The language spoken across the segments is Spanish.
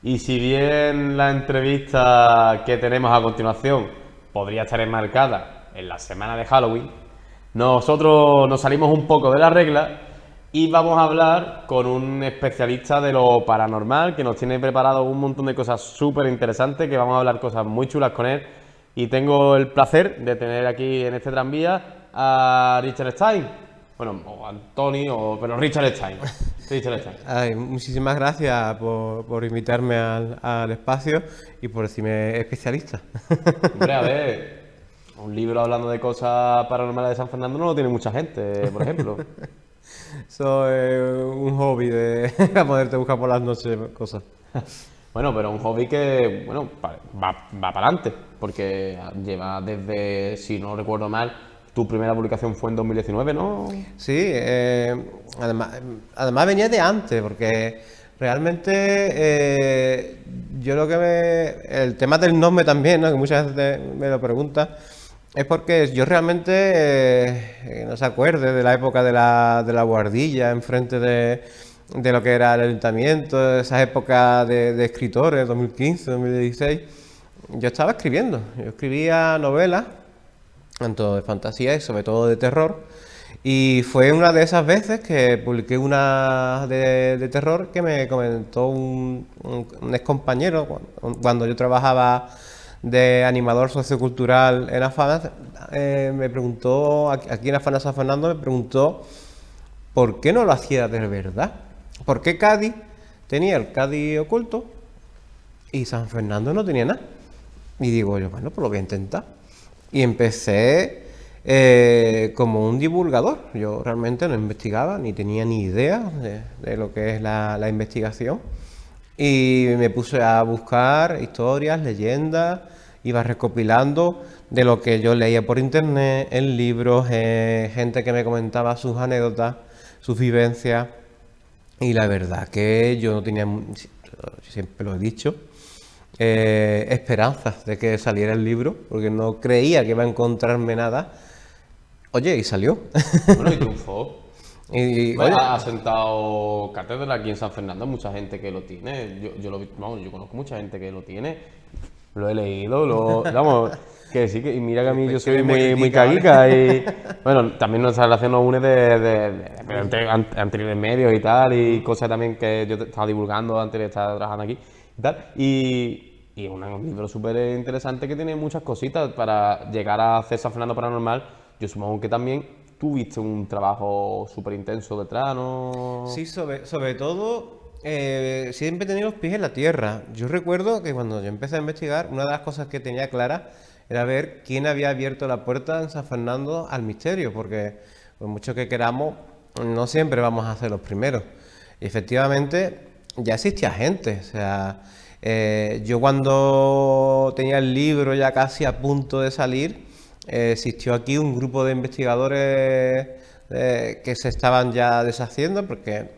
Y si bien la entrevista que tenemos a continuación podría estar enmarcada en la semana de Halloween, nosotros nos salimos un poco de la regla y vamos a hablar con un especialista de lo paranormal que nos tiene preparado un montón de cosas súper interesantes, que vamos a hablar cosas muy chulas con él. Y tengo el placer de tener aquí en este tranvía a Richard Stein. Bueno, o Antonio, pero Richard Stein. Richard Stein. Ay, muchísimas gracias por invitarme al espacio y por decirme especialista. Hombre, a ver, un libro hablando de cosas paranormales de San Fernando no lo tiene mucha gente, por ejemplo. Eso es un hobby de a poderte buscar por las noches cosas. Bueno, pero un hobby que, bueno, va para adelante, porque lleva desde, si no recuerdo mal, tu primera publicación fue en 2019, ¿no? Sí, además venía de antes, porque realmente yo lo que el tema del nombre también, ¿no? Que muchas veces me lo preguntan, es porque yo realmente, no se acuerde de la época de la guardilla, enfrente de lo que era el ayuntamiento, esas épocas de escritores, 2015, 2016, yo estaba escribiendo, yo escribía novelas, tanto de fantasía y sobre todo de terror. Y fue una de esas veces que publiqué una de terror que me comentó un ex compañero cuando yo trabajaba de animador sociocultural en Afana. Me preguntó, aquí en Afana San Fernando, me preguntó por qué no lo hacía de verdad. ¿Por qué Cádiz tenía el Cádiz oculto y San Fernando no tenía nada? Y digo yo, bueno, pues lo voy a intentar. Y empecé como un divulgador. Yo realmente no investigaba, ni tenía ni idea de lo que es la investigación. Y me puse a buscar historias, leyendas, iba recopilando de lo que yo leía por internet, en libros, gente que me comentaba sus anécdotas, sus vivencias. Y la verdad que yo no tenía, siempre lo he dicho, esperanzas de que saliera el libro, porque no creía que iba a encontrarme nada. Oye, y salió. Bueno, y triunfó. Y, Bueno, oye, ha sentado cátedra aquí en San Fernando, mucha gente que lo tiene. Vamos, yo conozco mucha gente que lo tiene. Lo he leído, vamos, que sí, que y mira que a mí yo después que soy me muy critica, ¿vale? caguica y bueno, también nuestra relación nos une anteriores medios y tal, y cosas también que yo estaba divulgando antes de estar trabajando aquí y tal. Y es un libro súper interesante que tiene muchas cositas para llegar a hacer San Fernando Paranormal. Yo supongo que también tuviste un trabajo súper intenso detrás, ¿no? Sí, sobre todo, siempre he tenido los pies en la tierra. Yo recuerdo que cuando yo empecé a investigar, una de las cosas que tenía clara era ver quién había abierto la puerta en San Fernando al misterio, porque por mucho que queramos, no siempre vamos a ser los primeros. Y efectivamente, ya existía gente. O sea, yo cuando tenía el libro ya casi a punto de salir, existió aquí un grupo de investigadores que se estaban ya deshaciendo porque,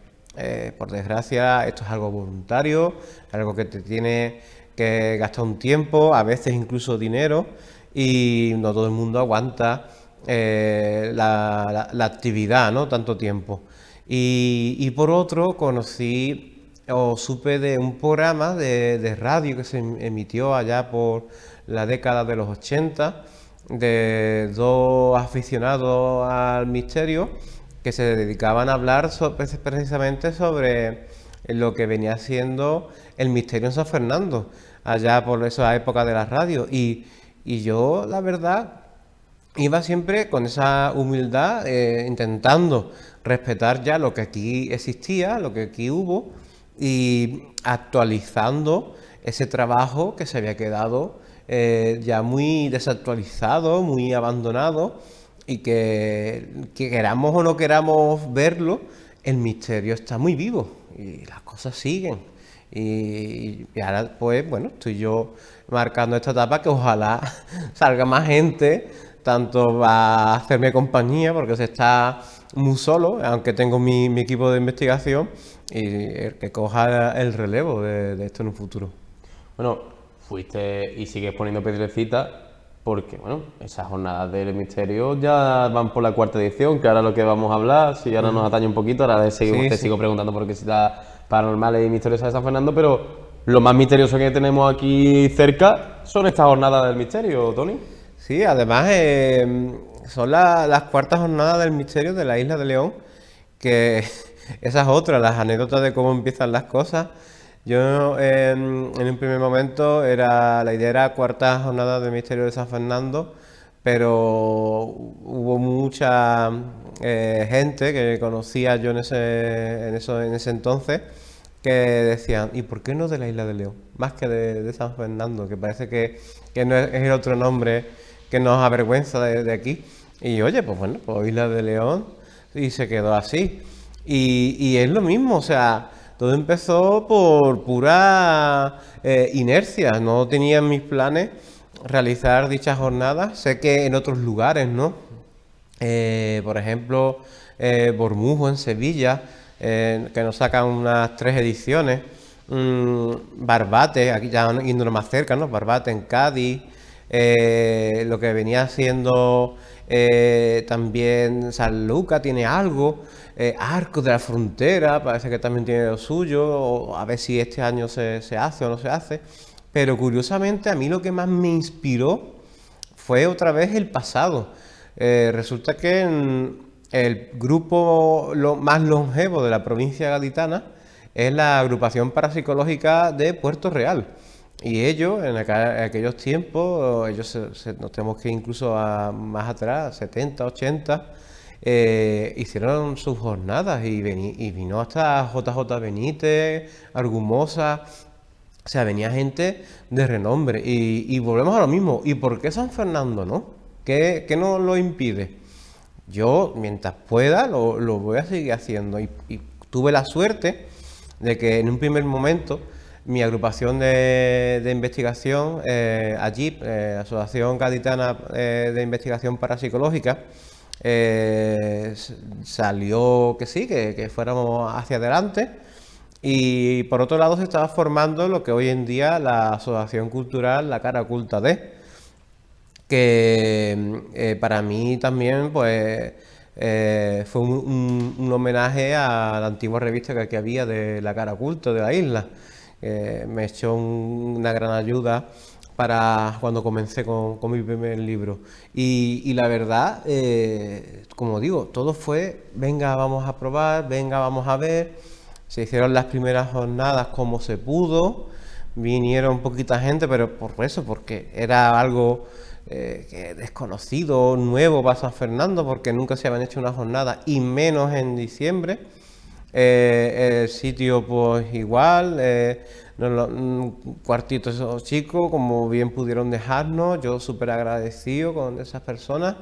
por desgracia, esto es algo voluntario, algo que te tiene que gastar un tiempo, a veces incluso dinero, y no todo el mundo aguanta la actividad, ¿no? Tanto tiempo. Y por otro, conocí o supe de un programa de radio que se emitió allá por la década de los 80 de dos aficionados al misterio que se dedicaban a hablar precisamente sobre lo que venía siendo el misterio en San Fernando, allá por esa época de la radio. Y yo, la verdad, iba siempre con esa humildad, intentando respetar ya lo que aquí existía, lo que aquí hubo, y actualizando ese trabajo que se había quedado ya muy desactualizado, muy abandonado, y que queramos o no queramos verlo, el misterio está muy vivo y las cosas siguen. Y ahora, pues bueno, estoy yo marcando esta etapa que ojalá salga más gente, tanto va a hacerme compañía, porque se está muy solo, aunque tengo mi equipo de investigación, y el que coja el relevo de esto en un futuro. Bueno, fuiste y sigues poniendo piedrecitas porque, bueno, esas jornadas del misterio ya van por la cuarta edición, que ahora es lo que vamos a hablar, si ahora nos atañe un poquito, ahora Sí, te sí. sigo preguntando por qué citas paranormales y misteriosas de San Fernando, pero lo más misterioso que tenemos aquí cerca son estas jornadas del misterio, Tony. Sí, además son las cuartas jornadas del misterio de la Isla de León, que esa es otra, las anécdotas de cómo empiezan las cosas. Yo en un primer momento la idea era cuartas jornadas del misterio de San Fernando, pero hubo mucha gente que conocía yo en ese entonces que decían, ¿y por qué no de la Isla de León? Más que de San Fernando, que parece que no es el otro nombre que nos avergüenza de aquí. Y oye, pues bueno, pues Isla de León, y se quedó así. Y es lo mismo, o sea, todo empezó por pura inercia. No tenía en mis planes realizar dichas jornadas. Sé que en otros lugares, ¿no? Por ejemplo, Bormujo en Sevilla, que nos sacan unas 3 ediciones. Barbate, aquí ya yéndonos más cerca, ¿no? Barbate en Cádiz. Lo que venía siendo también Sanlúcar tiene algo. Arcos de la Frontera, parece que también tiene lo suyo. A ver si este año se hace o no se hace. Pero curiosamente, a mí lo que más me inspiró fue otra vez el pasado. Resulta que el grupo más longevo de la provincia gaditana es la agrupación parapsicológica de Puerto Real. Y ellos, en aquellos tiempos, nos tenemos que incluso más atrás, 70, 80, hicieron sus jornadas y vino hasta JJ Benítez, Argumosa. O sea, venía gente de renombre. Y volvemos a lo mismo. ¿Y por qué San Fernando no? ¿Qué nos lo impide? Yo, mientras pueda, lo voy a seguir haciendo. Y tuve la suerte de que en un primer momento mi agrupación de investigación, AGIP, Asociación Gaditana de Investigación Parapsicológica, salió que sí, que fuéramos hacia adelante. Y por otro lado se estaba formando lo que hoy en día la Asociación Cultural La Cara Oculta de, que para mí también pues fue un homenaje a la antigua revista que aquí había de La Cara Oculta de la isla. Me echó una gran ayuda para cuando comencé con mi primer libro. Y la verdad, como digo, todo fue, venga, vamos a probar, venga, vamos a ver. Se hicieron las primeras jornadas como se pudo, vinieron poquita gente, pero por eso, porque era algo desconocido, nuevo para San Fernando, porque nunca se habían hecho una jornada, y menos en diciembre. El sitio pues igual, un cuartito esos chicos, como bien pudieron dejarnos, yo súper agradecido con esas personas.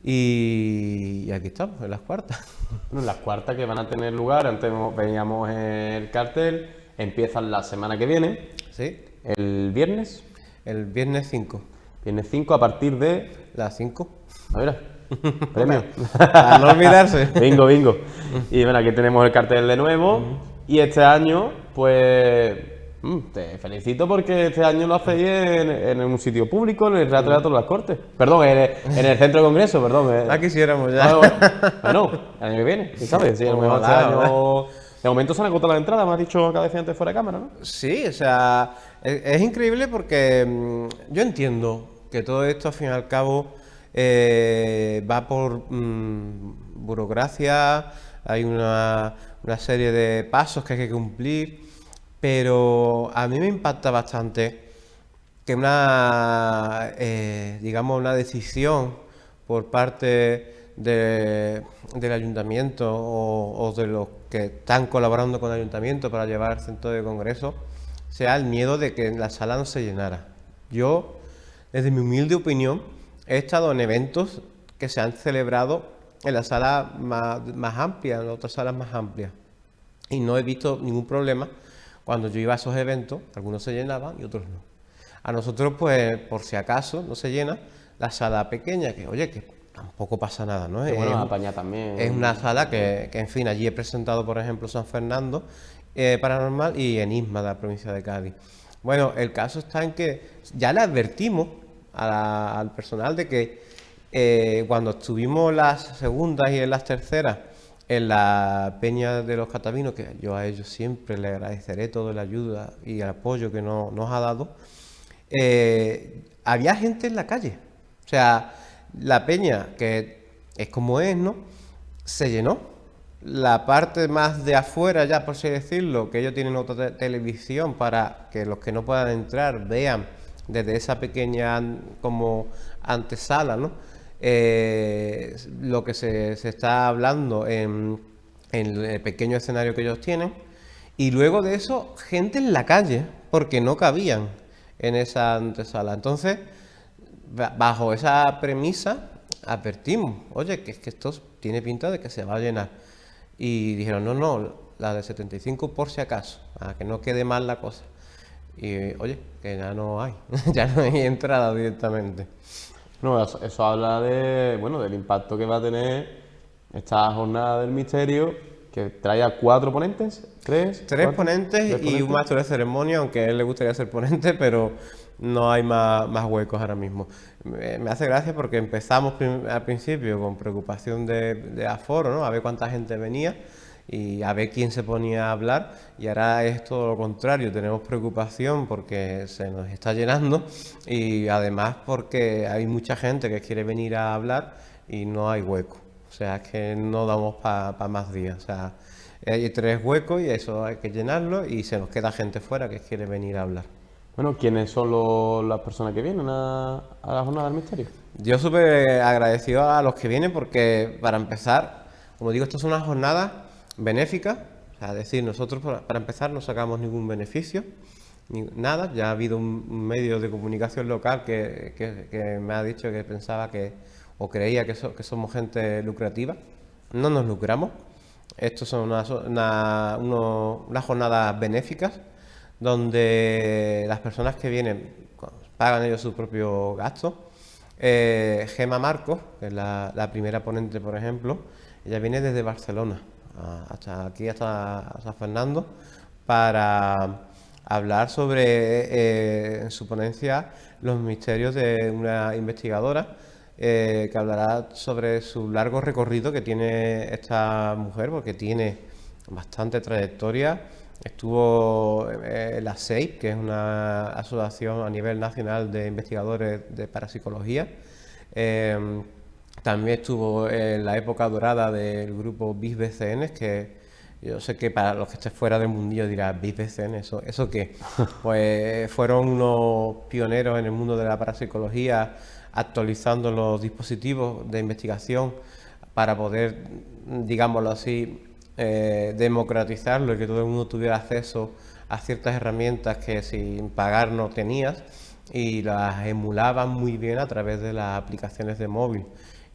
Y aquí estamos, en las cuartas. Bueno, las cuartas que van a tener lugar, antes veíamos el cartel, empiezan la semana que viene, ¿Sí? el viernes. El viernes 5. Viernes 5 a partir de... Las 5. A ver, premio. Para no olvidarse. Bingo, bingo. Y bueno, aquí tenemos el cartel de nuevo. Y este año, pues... te felicito porque este año lo hacéis en un sitio público, en el Teatro de las Cortes. Perdón, en el Centro de Congreso, perdón. La quisiéramos ya. Bueno, el año que viene, ¿quién sabe? Sí, a lo mejor este año... De momento se han agotado las entradas, me has dicho cada vez antes fuera de cámara, ¿no? Sí, o sea, es increíble porque yo entiendo que todo esto al fin y al cabo va por burocracia, hay una serie de pasos que hay que cumplir, pero a mí me impacta bastante que digamos, una decisión por parte del ayuntamiento o de los que están colaborando con el ayuntamiento para llevar al centro de congreso sea el miedo de que la sala no se llenara. Yo, desde mi humilde opinión, he estado en eventos que se han celebrado en la sala más amplia, en otras salas más amplias, y no he visto ningún problema cuando yo iba a esos eventos. Algunos se llenaban y otros no. A nosotros, pues, por si acaso no se llena la sala pequeña, que oye, que tampoco pasa nada, ¿no? Que bueno, apañar también. Es una sala que, en fin, allí he presentado, por ejemplo, San Fernando Paranormal y Enigma de la provincia de Cádiz. Bueno, el caso está en que ya le advertimos al personal de que cuando estuvimos las segundas y en las terceras en la Peña de los Catavinos, que yo a ellos siempre le agradeceré toda la ayuda y el apoyo que nos ha dado, había gente en la calle. O sea, la peña, que es como es, ¿no? Se llenó. La parte más de afuera, ya por así decirlo, que ellos tienen otra televisión para que los que no puedan entrar vean desde esa pequeña como antesala, ¿no? Lo que se está hablando en el pequeño escenario que ellos tienen. Y luego de eso, gente en la calle, porque no cabían en esa antesala. Entonces, bajo esa premisa, advertimos, oye, que es que esto tiene pinta de que se va a llenar. Y dijeron, no, no, la de 75 por si acaso, a que no quede mal la cosa. Y oye, que ya no hay, ya no hay entrada directamente. No, eso habla de, bueno, del impacto que va a tener esta jornada del misterio, que trae a 4 ponentes, ¿3? Tres 4, ponentes 3 y ponentes. un maestro de ceremonia, aunque a él le gustaría ser ponente, pero no hay más huecos ahora mismo. Me hace gracia porque empezamos al principio con preocupación de aforo, ¿no? A ver cuánta gente venía y a ver quién se ponía a hablar, y ahora es todo lo contrario, tenemos preocupación porque se nos está llenando y además porque hay mucha gente que quiere venir a hablar y no hay hueco. O sea, es que no damos para más días. O sea, hay 3 huecos y eso hay que llenarlo y se nos queda gente fuera que quiere venir a hablar. Bueno, ¿quiénes son las personas que vienen a la jornada del misterio? Yo súper agradecido a los que vienen porque, para empezar, como digo, esto es una jornada benéfica. O sea, es decir, nosotros para empezar no sacamos ningún beneficio, ni nada. Ya ha habido un medio de comunicación local que me ha dicho que pensaba que, o creía que somos gente lucrativa. No nos lucramos. Estos son unas jornadas benéficas donde las personas que vienen pagan ellos su propio gasto. Gema Marcos, que es la primera ponente, por ejemplo, ella viene desde Barcelona hasta aquí, hasta San Fernando, para hablar sobre, en su ponencia, los misterios de una investigadora que hablará sobre su largo recorrido que tiene esta mujer, porque tiene bastante trayectoria. Estuvo en la SEIP, que es una asociación a nivel nacional de investigadores de parapsicología. También estuvo en la época dorada del grupo BIS-BCN, que yo sé que para los que estén fuera del mundillo dirá, BIS-BCN, ¿eso qué? Pues fueron unos pioneros en el mundo de la parapsicología, actualizando los dispositivos de investigación para poder, digámoslo así, democratizarlo y que todo el mundo tuviera acceso a ciertas herramientas que sin pagar no tenías, y las emulaban muy bien a través de las aplicaciones de móvil.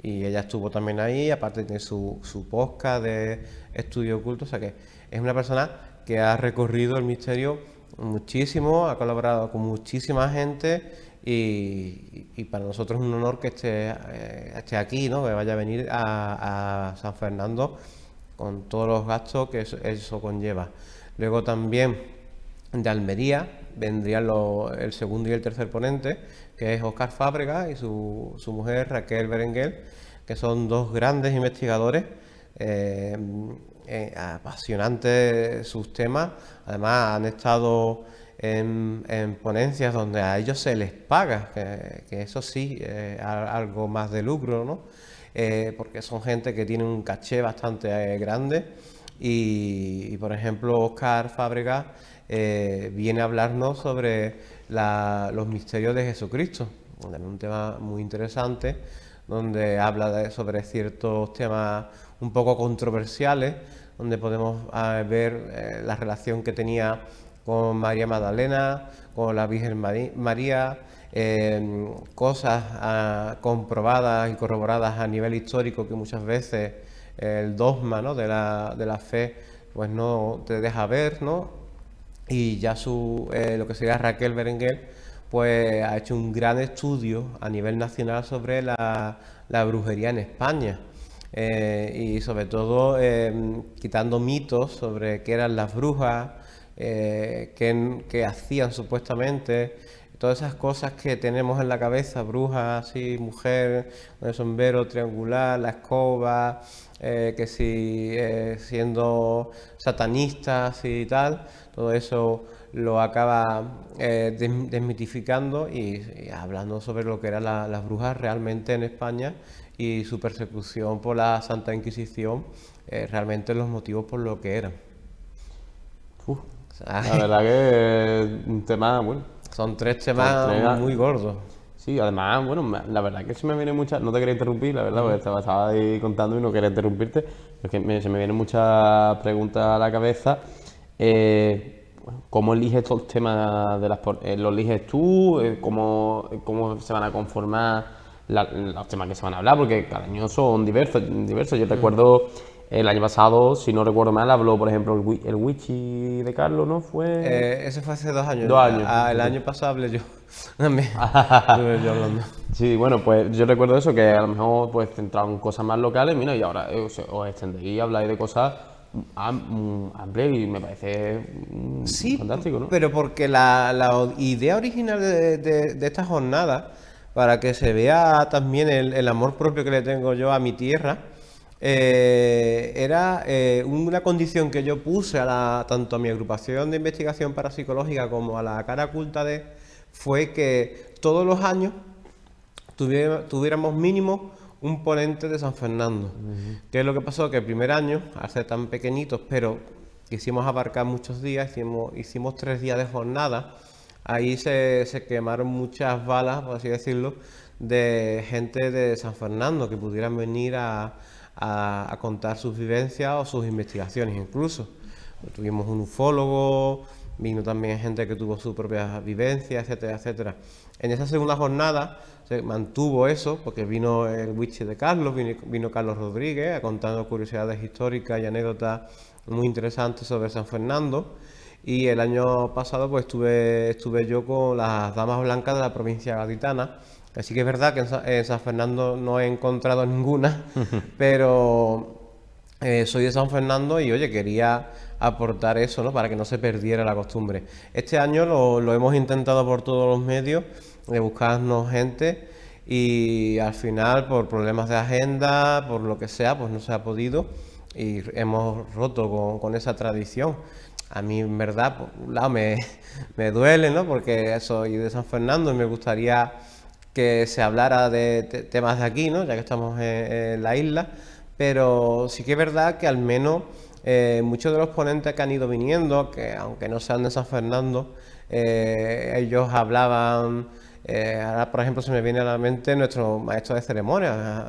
Y ella estuvo también ahí, aparte de su podcast de estudio oculto. O sea que es una persona que ha recorrido el misterio muchísimo, ha colaborado con muchísima gente, y para nosotros es un honor que esté aquí, ¿no? Que vaya a venir a San Fernando con todos los gastos que eso conlleva. Luego también de Almería vendrían el segundo y el tercer ponente, que es Óscar Fábregas y su mujer Raquel Berenguer, que son 2 grandes investigadores, apasionantes sus temas. Además han estado en ponencias donde a ellos se les paga, que eso sí, algo más de lucro, ¿no? Porque son gente que tiene un caché bastante grande. Y, por ejemplo, Óscar Fábregas viene a hablarnos sobre los misterios de Jesucristo, un tema muy interesante, donde habla sobre ciertos temas un poco controversiales, donde podemos ver la relación que tenía con María Magdalena, con la Virgen María, cosas comprobadas y corroboradas a nivel histórico que muchas veces el dogma, ¿no?, de la fe pues no te deja ver, ¿no? Y ya lo que sería Raquel Berenguer pues ha hecho un gran estudio a nivel nacional sobre la brujería en España, y sobre todo quitando mitos sobre qué eran las brujas, qué hacían supuestamente, todas esas cosas que tenemos en la cabeza: bruja, así, mujer, con el sombrero triangular, la escoba, que si siendo satanistas y tal, todo eso lo acaba desmitificando y hablando sobre lo que eran las brujas realmente en España y su persecución por la Santa Inquisición, realmente los motivos por lo que eran. Uf, O sea, la verdad que es un tema, bueno, son tres son temas tres- muy gordos. Sí, además, bueno, la verdad que se me viene mucha... No te quería interrumpir, la verdad, porque estaba ahí contando y no quería interrumpirte. Pero es que se me vienen muchas preguntas a la cabeza. Bueno, ¿cómo eliges estos temas de ¿Los eliges tú? ¿Cómo se van a conformar los temas que se van a hablar? Porque cada año son diversos. Yo recuerdo el año pasado, si no recuerdo mal, habló, por ejemplo, el Witchy de Carlos, ¿no? Fue... Ese fue hace 2 años. 2 años. El año pasado hablé yo. También estuve yo hablando. Sí, bueno, pues yo recuerdo eso, que a lo mejor pues centrado en cosas más locales, mira, y ahora os extendéis y habláis de cosas amplias y me parece Sí, fantástico, ¿no? pero porque la idea original de esta jornada, para que se vea también el amor propio que le tengo yo a mi tierra, era una condición que yo puse tanto a mi agrupación de investigación parapsicológica como a la cara oculta fue que todos los años tuviéramos mínimo un ponente de San Fernando. ¿Qué es lo que pasó? Que el primer año, al ser tan pequeñitos, pero quisimos abarcar muchos días, hicimos 3 días de jornada, ahí se quemaron muchas balas, por así decirlo, de gente de San Fernando que pudieran venir a contar sus vivencias o sus investigaciones incluso. Tuvimos un ufólogo, vino también gente que tuvo sus propias vivencias, etcétera, etcétera. En esa segunda jornada se mantuvo eso, porque vino el Witch de Carlos, vino Carlos Rodríguez, contando curiosidades históricas y anécdotas muy interesantes sobre San Fernando. Y el año pasado pues estuve yo con las Damas Blancas de la provincia gaditana. Así que es verdad que en San Fernando no he encontrado ninguna, pero soy de San Fernando y oye, quería aportar eso, ¿no? Para que no se perdiera la costumbre. Este año lo hemos intentado por todos los medios de buscarnos gente y al final por problemas de agenda, por lo que sea, pues no se ha podido y hemos roto con esa tradición. A mí en verdad, por un lado me duele, ¿no? Porque soy de San Fernando y me gustaría que se hablara de temas de aquí, ¿no? Ya que estamos en la isla, pero sí que es verdad que al menos muchos de los ponentes que han ido viniendo, que aunque no sean de San Fernando, ellos hablaban, ahora por ejemplo se me viene a la mente nuestro maestro de ceremonias,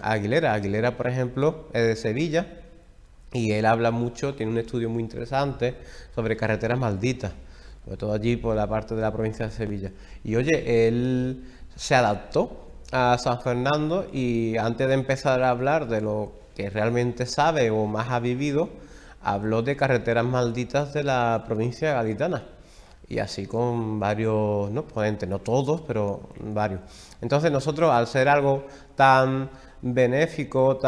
Aguilera. Aguilera, por ejemplo, es de Sevilla y él habla mucho, tiene un estudio muy interesante sobre carreteras malditas, sobre todo allí por la parte de la provincia de Sevilla. Y oye, él se adaptó a San Fernando y antes de empezar a hablar de lo que realmente sabe o más ha vivido, habló de carreteras malditas de la provincia gaditana. Y así con varios, ¿no? Ponentes, no todos, pero varios. Entonces nosotros, al ser algo tan benéfico,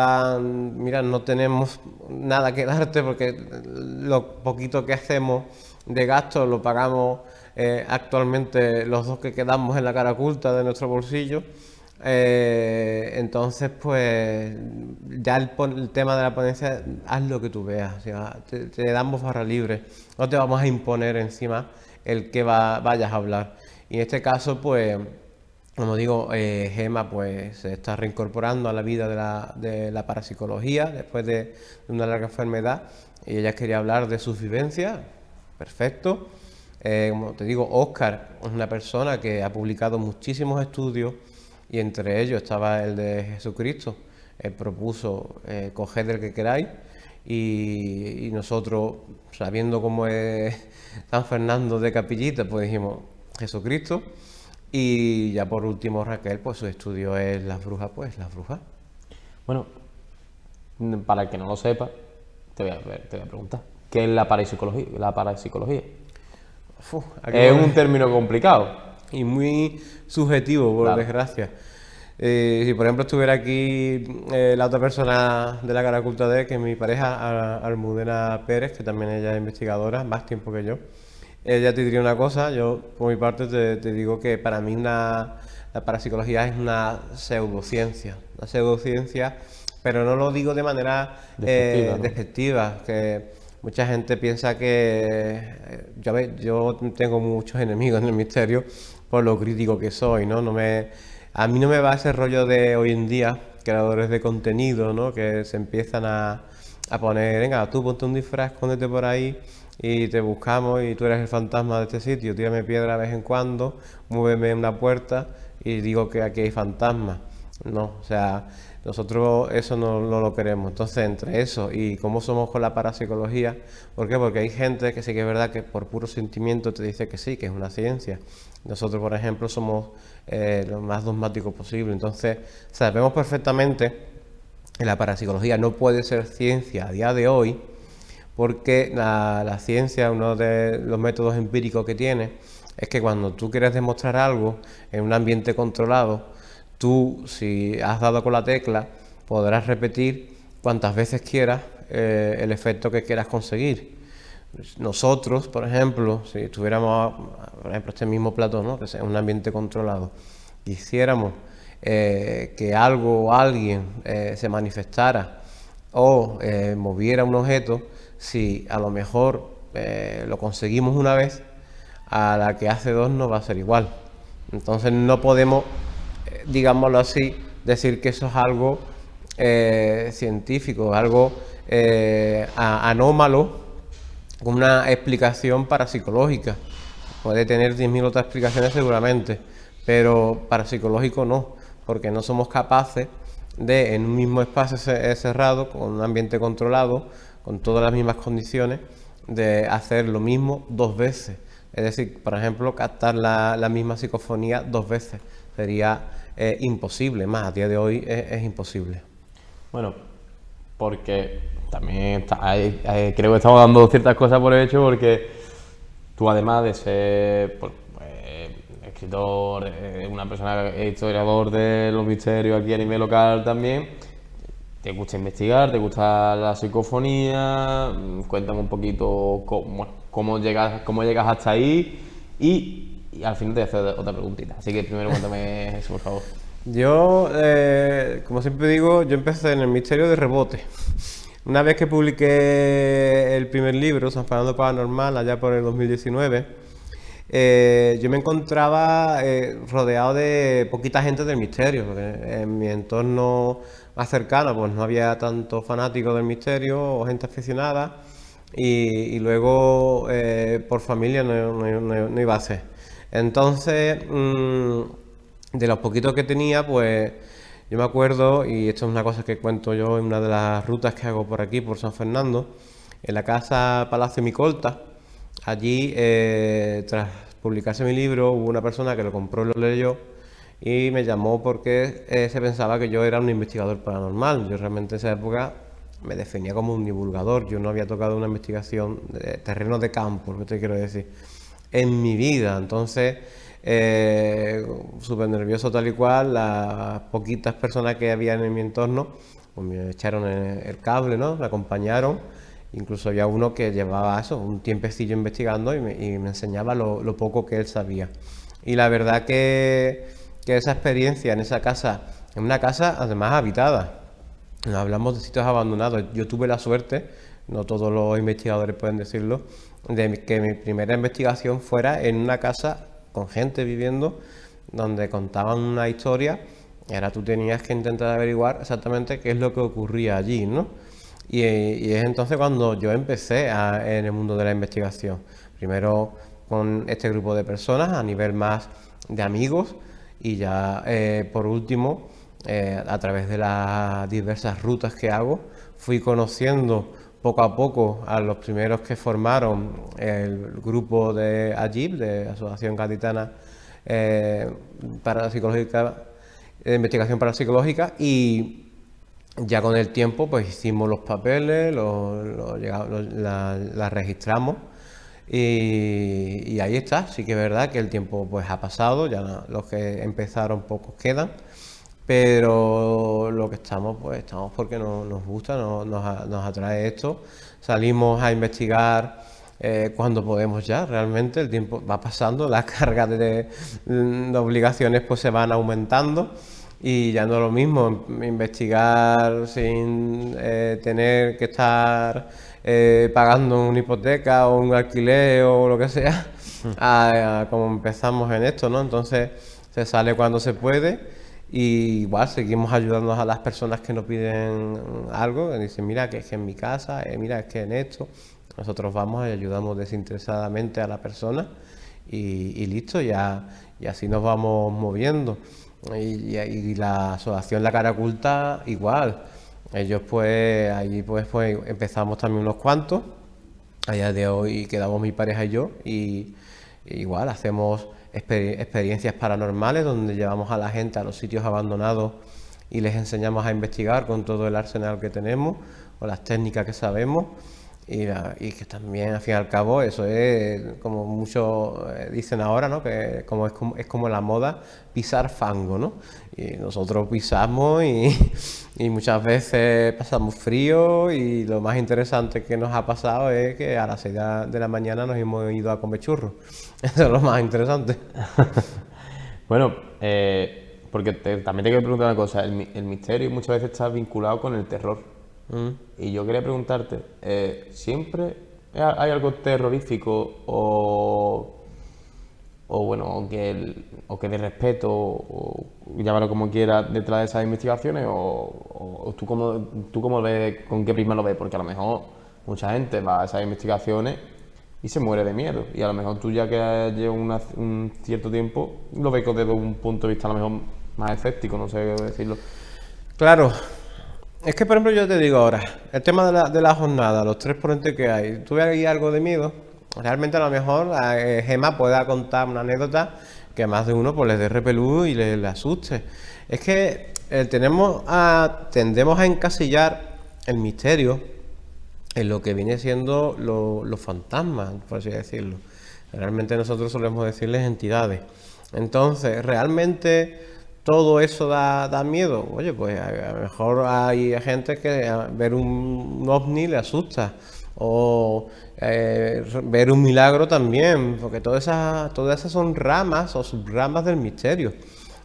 mira, no tenemos nada que darte porque lo poquito que hacemos de gasto lo pagamos actualmente los dos que quedamos en la cara oculta de nuestro bolsillo. Entonces, pues ya el tema de la ponencia, haz lo que tú veas, o sea, te damos barra libre, no te vamos a imponer encima el que vayas a hablar. Y en este caso, pues, como digo, Gema pues se está reincorporando a la vida de la parapsicología después de una larga enfermedad y ella quería hablar de sus vivencias, perfecto. Como te digo, Óscar es una persona que ha publicado muchísimos estudios y entre ellos estaba el de Jesucristo. Él propuso coged el que queráis y nosotros, sabiendo cómo es San Fernando de Capillita, pues dijimos Jesucristo. Y ya por último Raquel, pues su estudio es las brujas, pues las brujas. Bueno, para el que no lo sepa, te voy a preguntar, ¿qué es la parapsicología? La parapsicología. Es un término complicado. Y muy subjetivo, por Claro. desgracia. Si por ejemplo estuviera aquí la otra persona de la cara oculta que es mi pareja, Almudena Pérez, que también ella es investigadora, más tiempo que yo, ella te diría una cosa, yo por mi parte te digo que para mí la parapsicología es una pseudociencia pero no lo digo de manera Despectiva, ¿no? despectiva, que mucha gente piensa que yo tengo muchos enemigos en el misterio por lo crítico que soy, ¿no? A mí no me va ese rollo de hoy en día, creadores de contenido, ¿no? Que se empiezan a poner, venga, tú ponte un disfraz, escóndete por ahí y te buscamos y tú eres el fantasma de este sitio, tírame piedra de vez en cuando, muéveme una puerta y digo que aquí hay fantasmas. No, o sea, nosotros eso no lo queremos. Entonces, entre eso y cómo somos con la parapsicología, ¿por qué? Porque hay gente que sí que es verdad que por puro sentimiento te dice que sí, que es una ciencia. Nosotros, por ejemplo, somos lo más dogmáticos posible. Entonces, sabemos perfectamente que la parapsicología no puede ser ciencia a día de hoy, porque la ciencia, uno de los métodos empíricos que tiene, es que cuando tú quieres demostrar algo en un ambiente controlado, tú, si has dado con la tecla, podrás repetir cuantas veces quieras el efecto que quieras conseguir. Nosotros, por ejemplo, si tuviéramos, por ejemplo, este mismo plato, ¿no? Que sea un ambiente controlado, quisiéramos que algo o alguien se manifestara o moviera un objeto, si a lo mejor lo conseguimos una vez, a la que hace dos no va a ser igual. Entonces no podemos, digámoslo así, decir que eso es algo científico, algo anómalo, con una explicación parapsicológica. Puede tener 10.000 otras explicaciones seguramente, pero parapsicológico no, porque no somos capaces de, en un mismo espacio cerrado, con un ambiente controlado, con todas las mismas condiciones, de hacer lo mismo dos veces. Es decir, por ejemplo, captar la misma psicofonía dos veces. Sería imposible, más a día de hoy es imposible. Bueno, porque también creo que estamos dando ciertas cosas por hecho, porque tú, además de ser pues, escritor, una persona historiador de los misterios aquí a nivel local también, te gusta investigar, te gusta la psicofonía. Cuéntame un poquito cómo llegas hasta ahí y al final te voy a hacer otra preguntita. Así que primero cuéntame eso, por favor. Yo, como siempre digo, yo empecé en el misterio de rebote. Una vez que publiqué el primer libro, San Fernando Paranormal, allá por el 2019, yo me encontraba rodeado de poquita gente del misterio, porque en mi entorno más cercano pues no había tantos fanáticos del misterio o gente aficionada, y luego por familia no iba a ser. Entonces, de los poquitos que tenía, pues yo me acuerdo, y esto es una cosa que cuento yo en una de las rutas que hago por aquí, por San Fernando, en la casa Palacio Micolta. Allí, tras publicarse mi libro, hubo una persona que lo compró y lo leyó y me llamó porque se pensaba que yo era un investigador paranormal. Yo realmente en esa época me definía como un divulgador. Yo no había tocado una investigación de terreno de campo, lo que te quiero decir, en mi vida. Entonces, súper nervioso tal y cual, las poquitas personas que había en mi entorno pues me echaron el cable, ¿no? Me acompañaron. Incluso había uno que llevaba eso, un tiempecillo investigando y me enseñaba lo poco que él sabía. Y la verdad que esa experiencia en esa casa, en una casa además habitada, no hablamos de sitios abandonados. Yo tuve la suerte, no todos los investigadores pueden decirlo, de que mi primera investigación fuera en una casa con gente viviendo, donde contaban una historia, y ahora tú tenías que intentar averiguar exactamente qué es lo que ocurría allí, ¿no? Y es entonces cuando yo empecé en el mundo de la investigación. Primero con este grupo de personas a nivel más de amigos, y ya por último, a través de las diversas rutas que hago, fui conociendo poco a poco a los primeros que formaron el grupo de AGIP, de Asociación Gaditana Parapsicológica, de Investigación Parapsicológica, y ya con el tiempo pues hicimos los papeles, la registramos, y ahí está. Sí que es verdad que el tiempo pues ha pasado, ya los que empezaron pocos quedan, pero lo que estamos pues estamos porque nos gusta, nos atrae esto. Salimos a investigar cuando podemos ya, realmente el tiempo va pasando, las cargas de obligaciones pues se van aumentando. y ya no es lo mismo investigar sin tener que estar pagando una hipoteca o un alquiler o lo que sea, a como empezamos en esto, ¿no? Entonces se sale cuando se puede y igual seguimos ayudando a las personas que nos piden algo, que dicen, mira, que es que en mi casa, mira, es que en esto. Nosotros vamos y ayudamos desinteresadamente a la persona y listo, ya, y así nos vamos moviendo. Y la asociación La Cara Oculta igual. Ellos pues allí pues empezamos también unos cuantos. A día de hoy quedamos mi pareja y yo y igual hacemos experiencias paranormales donde llevamos a la gente a los sitios abandonados y les enseñamos a investigar con todo el arsenal que tenemos o las técnicas que sabemos. Y que también, al fin y al cabo, eso es como muchos dicen ahora, ¿no? Que es como la moda pisar fango, ¿no? Y nosotros pisamos y muchas veces pasamos frío y lo más interesante que nos ha pasado es que a las 6 de la mañana nos hemos ido a comer churros. Eso es lo más interesante. Bueno, porque también te quiero preguntar una cosa. El misterio muchas veces está vinculado con el terror. Y yo quería preguntarte, ¿siempre hay algo terrorífico o bueno, o que de respeto, o llámalo como quieras, detrás de esas investigaciones? ¿O tú cómo ves, con qué prisma lo ves? Porque a lo mejor mucha gente va a esas investigaciones y se muere de miedo. Y a lo mejor tú, ya que llevas un cierto tiempo, lo ves desde un punto de vista a lo mejor más escéptico, no sé cómo decirlo. Claro. Es que, por ejemplo, yo te digo ahora, el tema de la jornada, los tres ponentes que hay, ¿tuve ahí algo de miedo? Realmente a lo mejor Gemma pueda contar una anécdota que a más de uno pues les dé repelús y le asuste. Es que tendemos a encasillar el misterio en lo que viene siendo los fantasmas, por así decirlo. Realmente nosotros solemos decirles entidades. Entonces, realmente todo eso da miedo. Oye, pues a lo mejor hay gente que ver un ovni le asusta. O ver un milagro también, porque todas esas son ramas o subramas del misterio.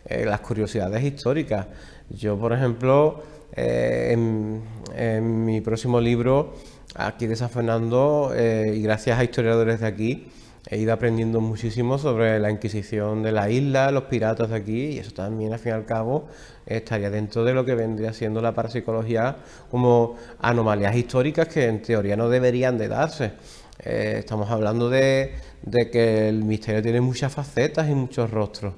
Las curiosidades históricas. Yo, por ejemplo, en mi próximo libro, aquí de San Fernando, y gracias a historiadores de aquí, he ido aprendiendo muchísimo sobre la Inquisición de la isla, los piratas de aquí, y eso también, al fin y al cabo, estaría dentro de lo que vendría siendo la parapsicología como anomalías históricas que en teoría no deberían de darse. Estamos hablando de que el misterio tiene muchas facetas y muchos rostros.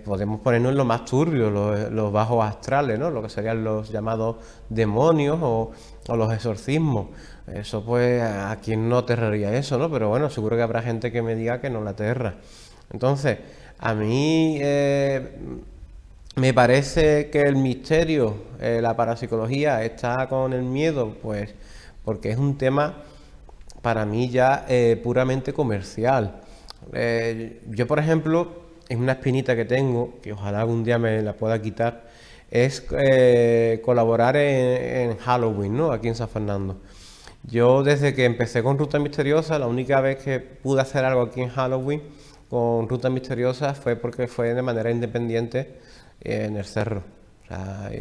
Podemos ponernos en lo más turbio, los bajos astrales, ¿no? Lo que serían los llamados demonios o los exorcismos. Eso pues a quien no aterraría eso, ¿no? Pero bueno, seguro que habrá gente que me diga que no la aterra. Entonces, a mí me parece que el misterio, la parapsicología está con el miedo, pues porque es un tema para mí ya puramente comercial. Yo, por ejemplo, es una espinita que tengo, que ojalá algún día me la pueda quitar, es colaborar en Halloween, ¿no? Aquí en San Fernando. Yo desde que empecé con Ruta Misteriosa, la única vez que pude hacer algo aquí en Halloween con Ruta Misteriosa fue porque fue de manera independiente en el cerro. O sea,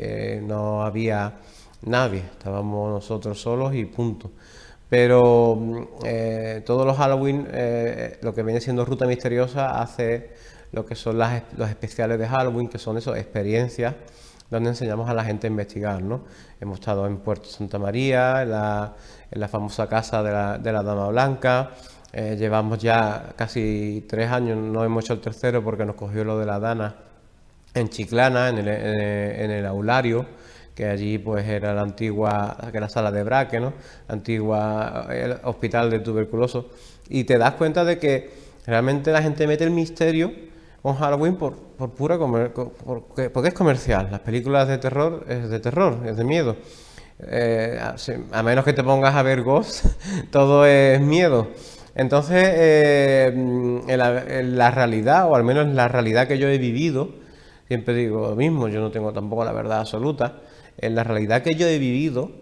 no había nadie, estábamos nosotros solos y punto. Pero todos los Halloween, lo que viene siendo Ruta Misteriosa hace lo que son los especiales de Halloween, que son esas experiencias donde enseñamos a la gente a investigar, ¿no? Hemos estado en Puerto Santa María, en la famosa casa de la Dama Blanca. Llevamos ya casi 3 años, no hemos hecho el tercero porque nos cogió lo de la Dana en Chiclana, en el aulario, que allí pues era la antigua, que era sala de Braque, ¿no? La antigua hospital de tuberculosos. Y te das cuenta de que realmente la gente mete el misterio con Halloween por pura porque es comercial. Las películas de terror, es de miedo. A menos que te pongas a ver Ghost, todo es miedo. Entonces, en la realidad, o al menos en la realidad que yo he vivido, siempre digo lo mismo, yo no tengo tampoco la verdad absoluta. En la realidad que yo he vivido,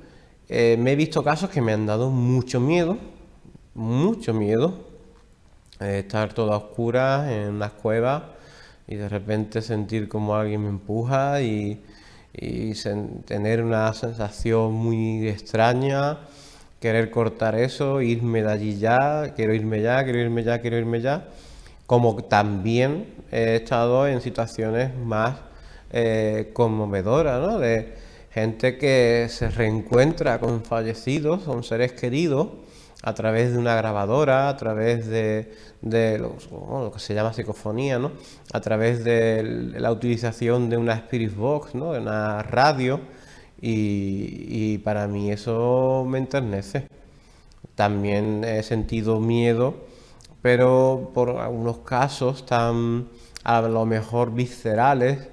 me he visto casos que me han dado mucho miedo, estar toda oscura en unas cuevas y de repente sentir como alguien me empuja tener una sensación muy extraña, querer cortar eso, irme de allí ya, quiero irme ya, quiero irme ya, quiero irme ya. Como también he estado en situaciones más conmovedoras, ¿no? De gente que se reencuentra con fallecidos, con seres queridos, a través de una grabadora, a través de lo que se llama psicofonía, ¿no? A través de la utilización de una Spirit Box, ¿no? De una radio, y para mí eso me enternece. También he sentido miedo, pero por algunos casos tan a lo mejor viscerales,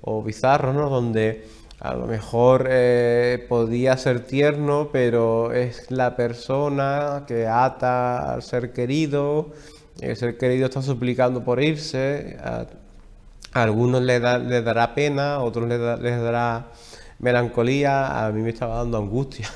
o bizarros, ¿no? Donde a lo mejor podía ser tierno, pero es la persona que ata al ser querido, el ser querido está suplicando por irse, a algunos les dará pena, a otros les dará melancolía, a mí me estaba dando angustia,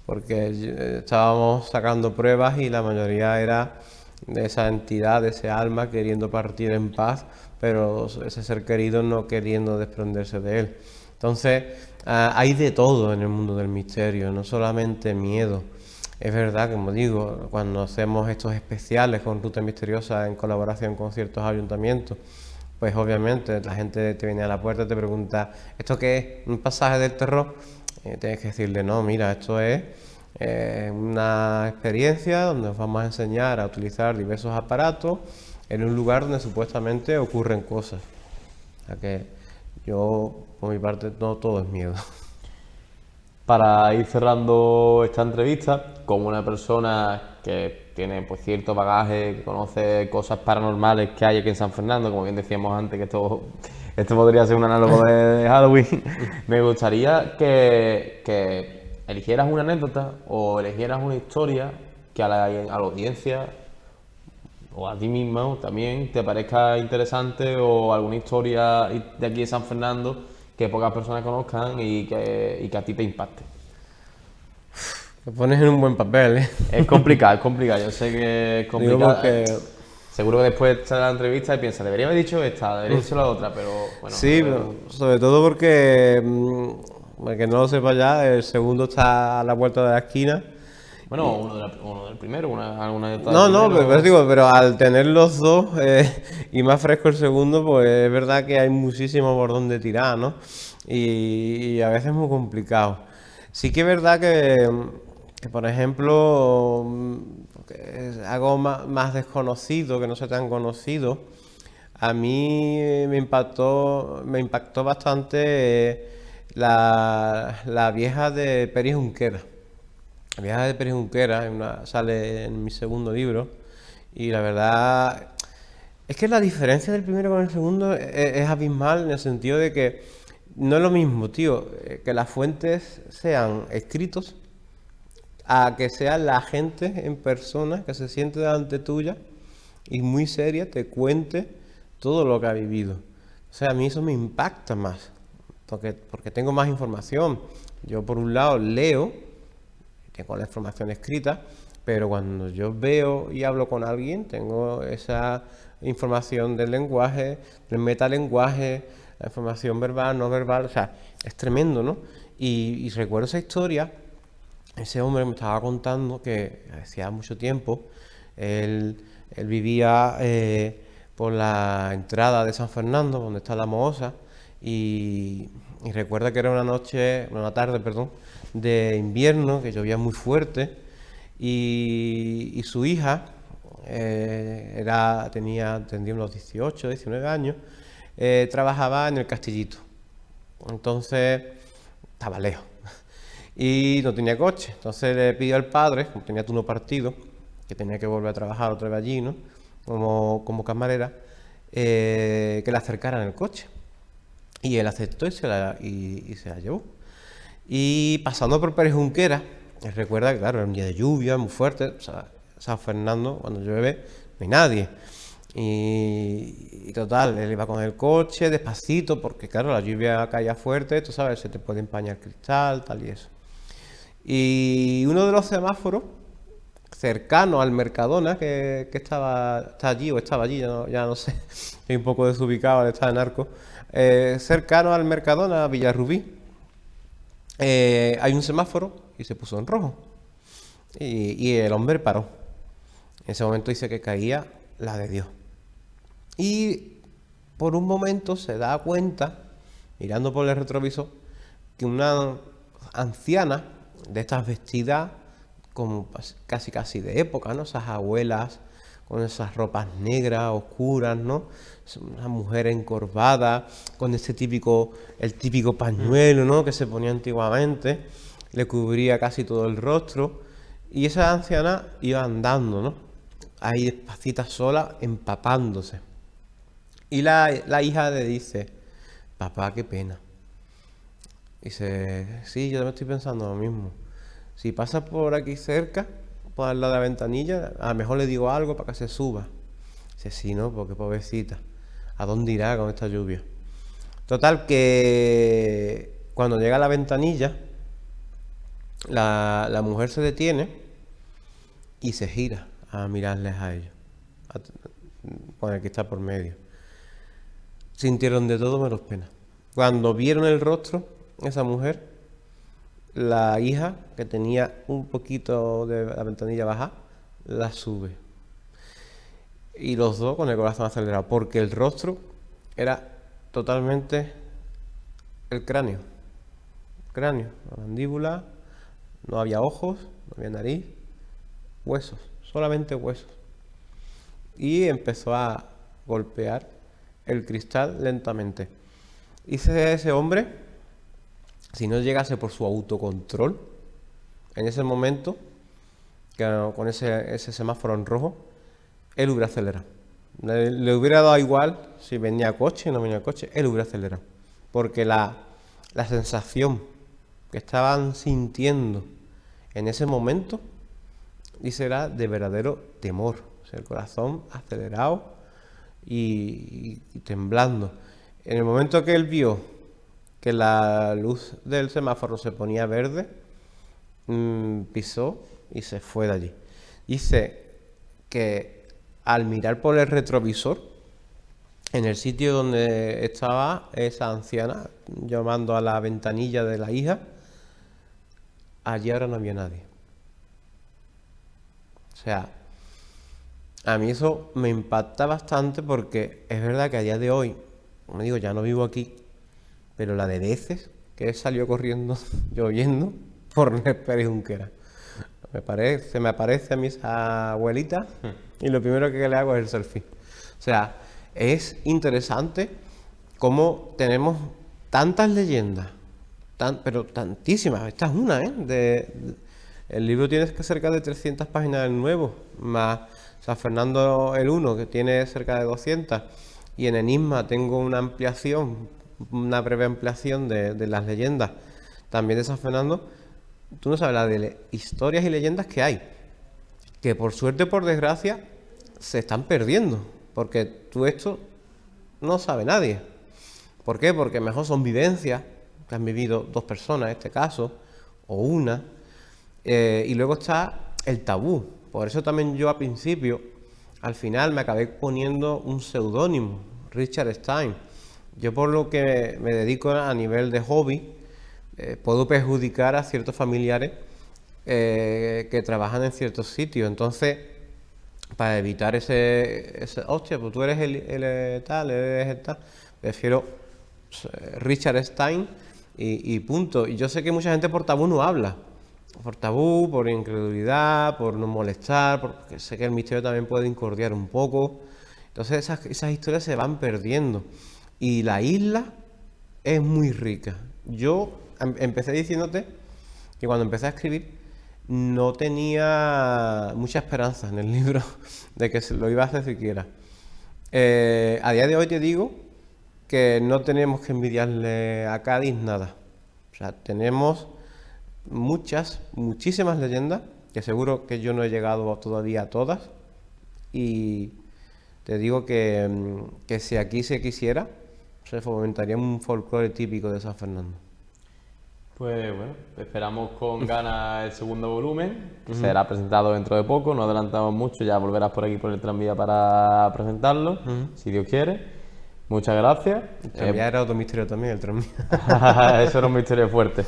porque estábamos sacando pruebas y la mayoría era de esa entidad, de ese alma queriendo partir en paz, pero ese ser querido no queriendo desprenderse de él. Entonces, hay de todo en el mundo del misterio, no solamente miedo. Es verdad, como digo, cuando hacemos estos especiales con Ruta Misteriosa en colaboración con ciertos ayuntamientos, pues obviamente la gente te viene a la puerta y te pregunta, ¿esto qué es? ¿Un pasaje del terror? Tienes que decirle, no, mira, esto es una experiencia donde os vamos a enseñar a utilizar diversos aparatos en un lugar donde supuestamente ocurren cosas. O sea que yo, por mi parte, no todo es miedo. Para ir cerrando esta entrevista, como una persona que tiene pues cierto bagaje, que conoce cosas paranormales que hay aquí en San Fernando, como bien decíamos antes que esto podría ser un análogo de Halloween, me gustaría que eligieras una anécdota o eligieras una historia que a la audiencia o a ti mismo también te parezca interesante, o alguna historia de aquí de San Fernando que pocas personas conozcan y que a ti te impacte. Te pones en un buen papel, ¿eh? Es complicado, yo sé que es complicado. Porque... Seguro que después de la entrevista y piensas, debería haber dicho esta, debería haber dicho la otra, pero bueno. Sí, pero sobre todo porque, para que no lo sepa ya, el segundo está a la vuelta de la esquina. Bueno, uno del primero, alguna de No, pero digo, pero al tener los dos y más fresco el segundo, pues es verdad que hay muchísimo por donde tirar, ¿no? Y a veces es muy complicado. Sí que es verdad que por ejemplo, que es algo más desconocido, que no sea tan conocido, a mí me impactó bastante la vieja de Peri Junquera. La vieja de Peri Junquera sale en mi segundo libro, y la verdad es que la diferencia del primero con el segundo es abismal, en el sentido de que no es lo mismo, tío, que las fuentes sean escritos a que sea la gente en persona que se siente delante tuya y muy seria te cuente todo lo que ha vivido. O sea, a mí eso me impacta más, porque tengo más información. Yo por un lado leo, tengo la información escrita, pero cuando yo veo y hablo con alguien, tengo esa información del lenguaje, del metalenguaje, la información verbal, no verbal, o sea, es tremendo, ¿no? Y recuerdo esa historia. Ese hombre me estaba contando que hacía mucho tiempo él vivía por la entrada de San Fernando, donde está la Mohosa, y recuerda que era una tarde, de invierno, que llovía muy fuerte, y su hija tendría unos 18, 19 años, trabajaba en el Castillito. Entonces estaba lejos y no tenía coche. Entonces le pidió al padre, como tenía turno partido, que tenía que volver a trabajar otra vez allí, ¿no? Como camarera, que la acercara en el coche. Y él aceptó y se la llevó. Y pasando por Pérez Junquera, él recuerda que, claro, era un día de lluvia muy fuerte. O sea, San Fernando, cuando llueve, no hay nadie. Y total, él iba con el coche despacito, porque claro, la lluvia caía fuerte, tú sabes, se te puede empañar el cristal, tal y eso. Y uno de los semáforos cercano al Mercadona, que está allí o estaba allí, ya no sé, estoy un poco desubicado al estar en Arco, cercano al Mercadona, Villarrubí, hay un semáforo y se puso en rojo. Y el hombre paró. En ese momento dice que caía la de Dios. Y por un momento se da cuenta, mirando por el retrovisor, que una anciana de estas vestidas como casi casi de época, ¿no? Esas abuelas con esas ropas negras, oscuras, ¿no? Una mujer encorvada, con ese típico, el típico pañuelo, ¿no? Que se ponía antiguamente, le cubría casi todo el rostro. Y esa anciana iba andando, ¿no? Ahí despacita sola, empapándose. Y la hija le dice, papá, qué pena. Dice, sí, yo me estoy pensando lo mismo. Si pasa por aquí cerca, por al lado de la ventanilla, a lo mejor le digo algo para que se suba. Dice, sí, no, porque pobrecita. ¿A dónde irá con esta lluvia? Total, que cuando llega a la ventanilla, la mujer se detiene y se gira a mirarles a ellos, con el que está por medio. Sintieron de todo menos pena. Cuando vieron el rostro, esa mujer, la hija, que tenía un poquito de la ventanilla baja, la sube. Y los dos con el corazón acelerado, porque el rostro era totalmente el cráneo. Cráneo, la mandíbula, no había ojos, no había nariz, huesos, solamente huesos. Y empezó a golpear el cristal lentamente. Dice ese hombre, si no llegase por su autocontrol, en ese momento, que con ese semáforo en rojo, él hubiera acelerado. Le hubiera dado igual si venía coche o no venía coche, él hubiera acelerado. Porque la sensación que estaban sintiendo en ese momento, dice, era de verdadero temor. O sea, el corazón acelerado y temblando. En el momento que él vio que la luz del semáforo se ponía verde, pisó y se fue de allí. Dice que al mirar por el retrovisor, en el sitio donde estaba esa anciana llamando a la ventanilla de la hija, allí ahora no había nadie. O sea, a mí eso me impacta bastante, porque es verdad que a día de hoy, como digo, ya no vivo aquí, pero la de veces que salió corriendo, lloviendo, por Néstor Pérez Junquera. Se me aparece a mis abuelitas y lo primero que le hago es el selfie. O sea, es interesante cómo tenemos tantas leyendas, pero tantísimas. Esta es una, ¿eh? El libro tiene cerca de 300 páginas del nuevo, más San Fernando el 1, que tiene cerca de 200, y en Enigma tengo una ampliación, una breve ampliación de las leyendas, también de San Fernando. Tú no sabes la de historias y leyendas que hay, que por suerte o por desgracia se están perdiendo, porque tú esto no sabe nadie. ¿Por qué? Porque mejor son vivencias que han vivido dos personas, en este caso, o una, y luego está el tabú. Por eso también yo al principio, al final me acabé poniendo un seudónimo, Richard Stein. Yo, por lo que me dedico a nivel de hobby, puedo perjudicar a ciertos familiares que trabajan en ciertos sitios. Entonces, para evitar ese hostia, pues tú eres el tal, eres el tal, prefiero Richard Stein y punto. Y yo sé que mucha gente por tabú no habla. Por tabú, por incredulidad, por no molestar, porque sé que el misterio también puede incordiar un poco. Entonces esas historias se van perdiendo. Y la isla es muy rica. Yo empecé diciéndote que cuando empecé a escribir no tenía mucha esperanza en el libro de que se lo iba a hacer siquiera. A día de hoy te digo que no tenemos que envidiarle a Cádiz nada. O sea, tenemos muchísimas leyendas, que seguro que yo no he llegado todavía a todas. Y te digo que si aquí se quisiera, se fomentaría un folclore típico de San Fernando. Pues bueno, esperamos con ganas el segundo volumen, que será presentado dentro de poco, no adelantamos mucho, ya volverás por aquí por el tranvía para presentarlo, si Dios quiere. Muchas gracias. El tranvía era otro misterio también, el tranvía. Eso era un misterio fuerte.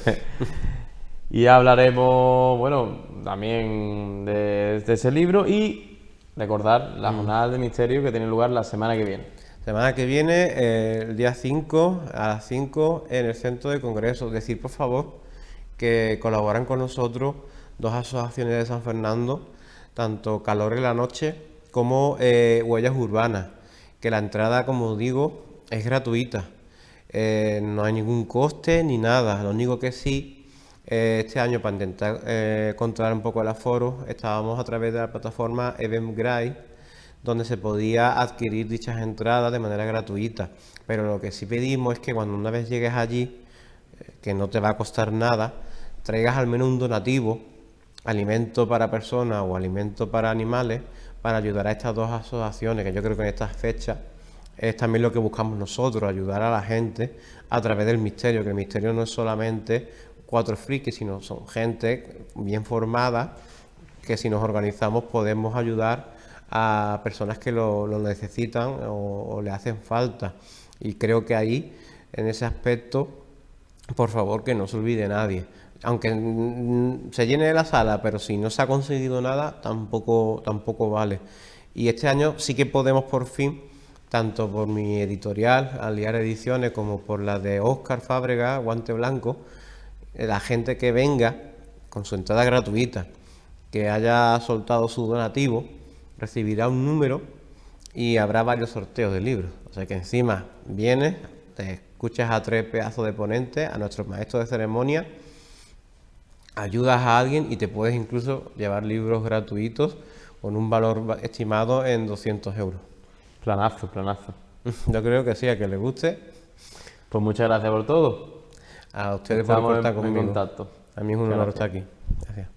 Y hablaremos, bueno, también de ese libro y recordar la jornada de misterio que tiene lugar la semana que viene. Semana que viene, el día 5 a las 5 en el centro de congreso. Decir, por favor, que colaboran con nosotros dos asociaciones de San Fernando, tanto Calor en la Noche como Huellas Urbanas, que la entrada, como digo, es gratuita. No hay ningún coste ni nada. Lo único que sí, este año, para intentar controlar un poco el aforo, estábamos a través de la plataforma Eventbrite, donde se podía adquirir dichas entradas de manera gratuita. Pero lo que sí pedimos es que cuando una vez llegues allí, que no te va a costar nada, traigas al menos un donativo, alimento para personas o alimento para animales, para ayudar a estas dos asociaciones, que yo creo que en estas fechas es también lo que buscamos nosotros, ayudar a la gente a través del misterio, que el misterio no es solamente cuatro frikis, sino son gente bien formada, que si nos organizamos podemos ayudar a personas que lo necesitan o le hacen falta. Y creo que ahí, en ese aspecto, por favor, que no se olvide nadie. Aunque se llene la sala, pero si no se ha conseguido nada, tampoco vale. Y este año sí que podemos por fin, tanto por mi editorial, Aliar Ediciones, como por la de Óscar Fábrega, Guante Blanco, la gente que venga con su entrada gratuita, que haya soltado su donativo, recibirá un número y habrá varios sorteos de libros. O sea que encima vienes, te escuchas a tres pedazos de ponentes, a nuestros maestros de ceremonia, ayudas a alguien y te puedes incluso llevar libros gratuitos con un valor estimado en 200 euros. Planazo, planazo. Yo creo que sí, a que le guste. Pues muchas gracias por todo. A ustedes Estamos por estar en conmigo. contacto. A mí es un honor estar aquí. Gracias.